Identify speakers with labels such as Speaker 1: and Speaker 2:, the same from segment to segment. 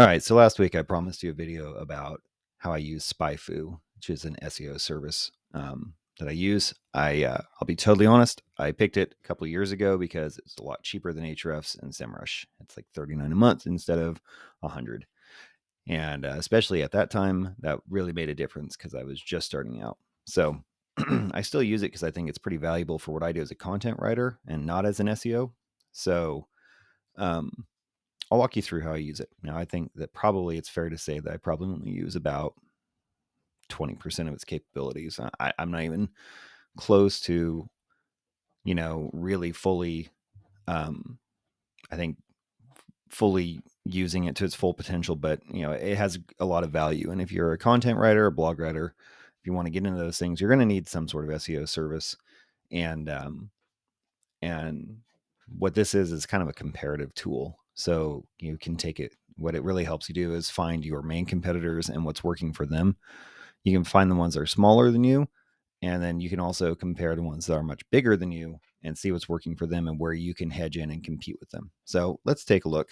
Speaker 1: All right, so last week I promised you a video about how I use SpyFu, which is an SEO service that I use. I'll be totally honest, I picked it a couple of years ago because it's a lot cheaper than Ahrefs and SEMrush. It's like $39 a month instead of $100, and especially at that time, that really made a difference because I was just starting out. So I still use it because I think it's pretty valuable for what I do as a content writer and not as an SEO. So um, I'll walk you through how I use it. Now, I think that probably it's fair to say that I probably only use about 20% of its capabilities. I'm not even close to, really fully, um, I think, fully using it to its full potential, but, it has a lot of value. And if you're a content writer, a blog writer, if you want to get into those things, you're going to need some sort of SEO service. And what this is kind of a comparative tool. So you can take it. What it really helps you do is find your main competitors and what's working for them. You can find the ones that are smaller than you, and then you can also compare the ones that are much bigger than you and see what's working for them and where you can hedge in and compete with them. So let's take a look.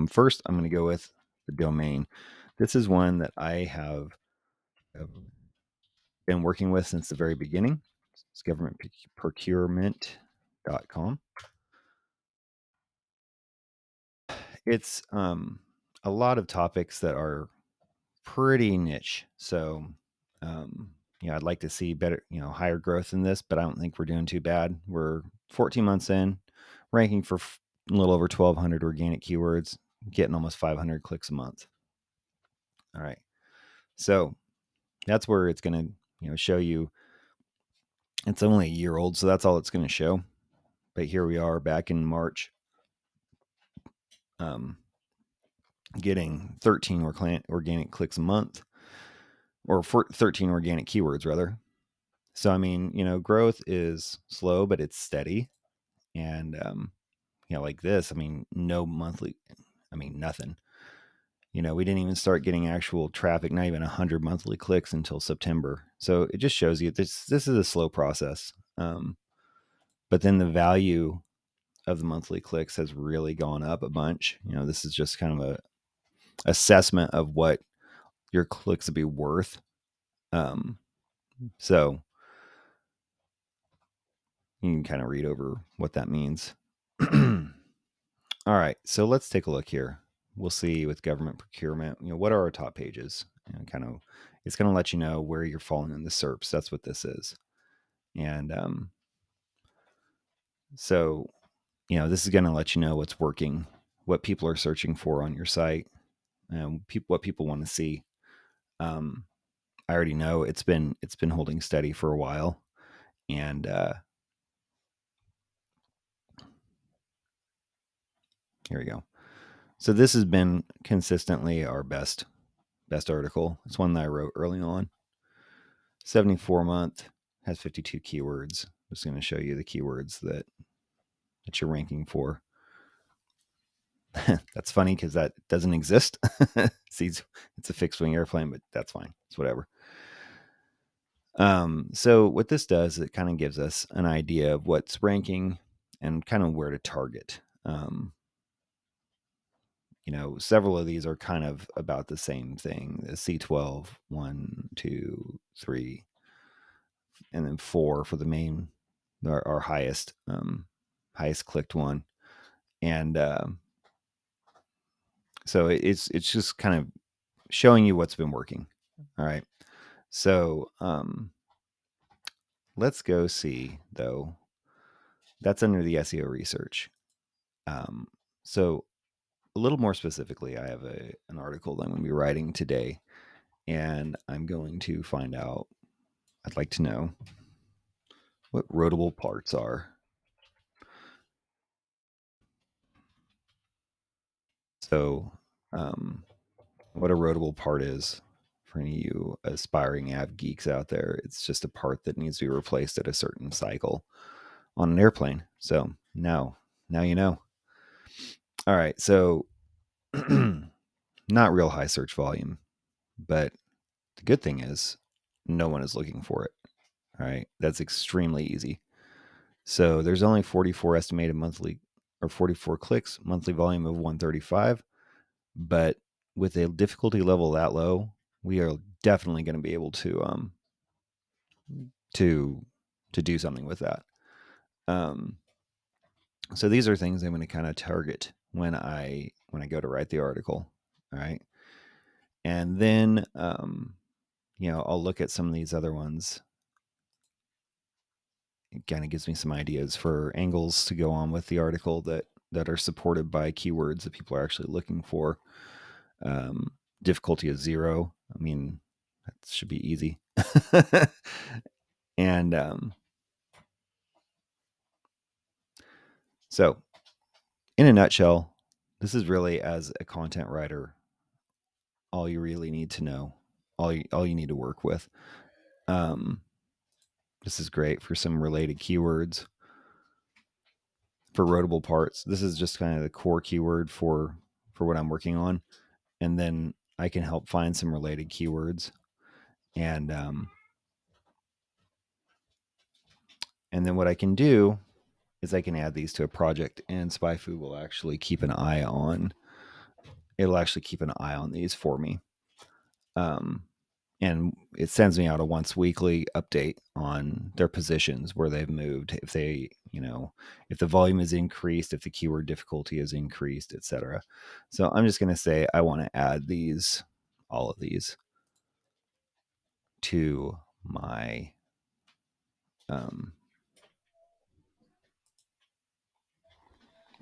Speaker 1: First, I'm going to go with the domain. This is one that I have been working with since the very beginning. It's governmentprocurement.com. It's a lot of topics that are pretty niche. So, um, I'd like to see better, higher growth in this, but I don't think we're doing too bad. We're 14 months in, ranking for a little over 1,200 organic keywords, getting almost 500 clicks a month. All right. So that's where it's going to, show you. It's only a year old, so that's all it's going to show. But here we are back in March, um, getting 13 organic clicks a month, or 13 organic keywords rather. So, I mean, growth is slow, but it's steady. And, like this, I mean, no monthly, I mean, nothing. We didn't even start getting actual traffic, not even 100 monthly clicks until September. So it just shows you this is a slow process. But then the value of the monthly clicks has really gone up a bunch. This is just kind of a assessment of what your clicks would be worth. So you can kind of read over what that means. All right, so let's take a look here. We'll see with government procurement, what are our top pages? It's going to let you know where you're falling in the SERPs. That's what this is. And so, this is going to let you know what's working, what people are searching for on your site, and what people want to see. I already know it's been holding steady for a while, and here we go. So this has been consistently our best article. It's one that I wrote early on. 74 month, has 52 keywords. I'm just going to show you the keywords that you're ranking for. That's funny because that doesn't exist. See, it's a fixed wing airplane, but that's fine. It's whatever. So what this does, it kind of gives us an idea of what's ranking and kind of where to target. Several of these are kind of about the same thing. The C12, 1, 2, 3, and then 4 for the main, our highest clicked one. And so it's just kind of showing you what's been working. All right. So let's go see, though. That's under the SEO research. So a little more specifically, I have an article that I'm going to be writing today, and I'm going to find out. I'd like to know what roadable parts are. So, what a roadable part is, for any of you aspiring av geeks out there, it's just a part that needs to be replaced at a certain cycle on an airplane. So now you know. All right, so not real high search volume, but the good thing is no one is looking for it. All right, that's extremely easy. So there's only 44 estimated monthly, or 44 clicks, monthly volume of 135, but with a difficulty level that low, we are definitely going to be able to do something with that. So these are things I'm going to kind of target when I go to write the article. All right. And then, I'll look at some of these other ones. It kind of gives me some ideas for angles to go on with the article that are supported by keywords that people are actually looking for. Difficulty is 0. I mean, that should be easy. And so, in a nutshell, this is really, as a content writer, all you really need to know, all you need to work with. This is great for some related keywords. For roadable parts, this is just kind of the core keyword for what I'm working on, and then I can help find some related keywords, and then what I can do is I can add these to a project, and SpyFu will actually keep an eye on. It'll actually keep an eye on these for me. And it sends me out a once weekly update on their positions, where they've moved, if they, if the volume is increased, if the keyword difficulty is increased, etc. So I'm just going to say I want to add all of these to my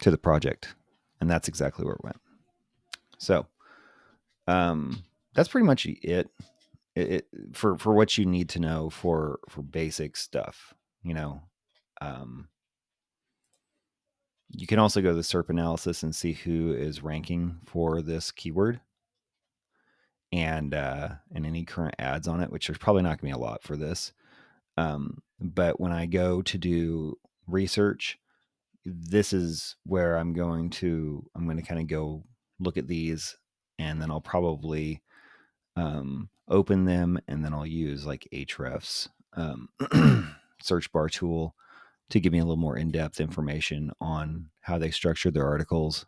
Speaker 1: to the project, and that's exactly where it went. So that's pretty much it. For what you need to know for basic stuff. You can also go to the SERP analysis and see who is ranking for this keyword, and any current ads on it, which there's probably not going to be a lot for this. But when I go to do research, this is where I'm going to kind of go look at these, and then I'll probably open them, and then I'll use like Ahrefs search bar tool to give me a little more in-depth information on how they structured their articles,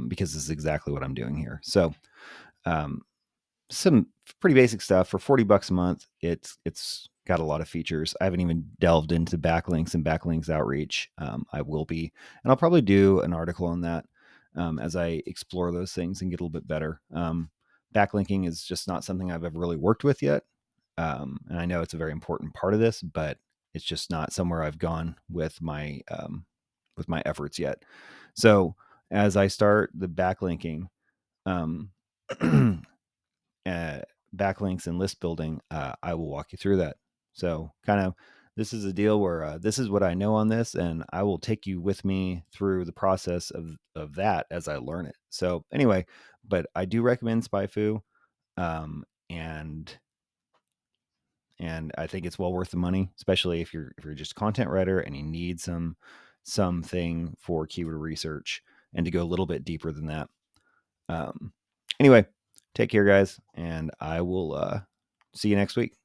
Speaker 1: because this is exactly what I'm doing here. So some pretty basic stuff for $40 a month. It's got a lot of features. I haven't even delved into backlinks and backlinks outreach. I will be, and I'll probably do an article on that as I explore those things and get a little bit better. Backlinking is just not something I've ever really worked with yet, and I know it's a very important part of this, but it's just not somewhere I've gone with my efforts yet. So as I start the backlinking, um, backlinks and list building, I will walk you through that. So kind of, this is a deal where this is what I know on this, and I will take you with me through the process of that as I learn it. So anyway, but I do recommend SpyFu, and I think it's well worth the money, especially if you're just a content writer and you need something for keyword research and to go a little bit deeper than that. Anyway, take care, guys, and I will see you next week.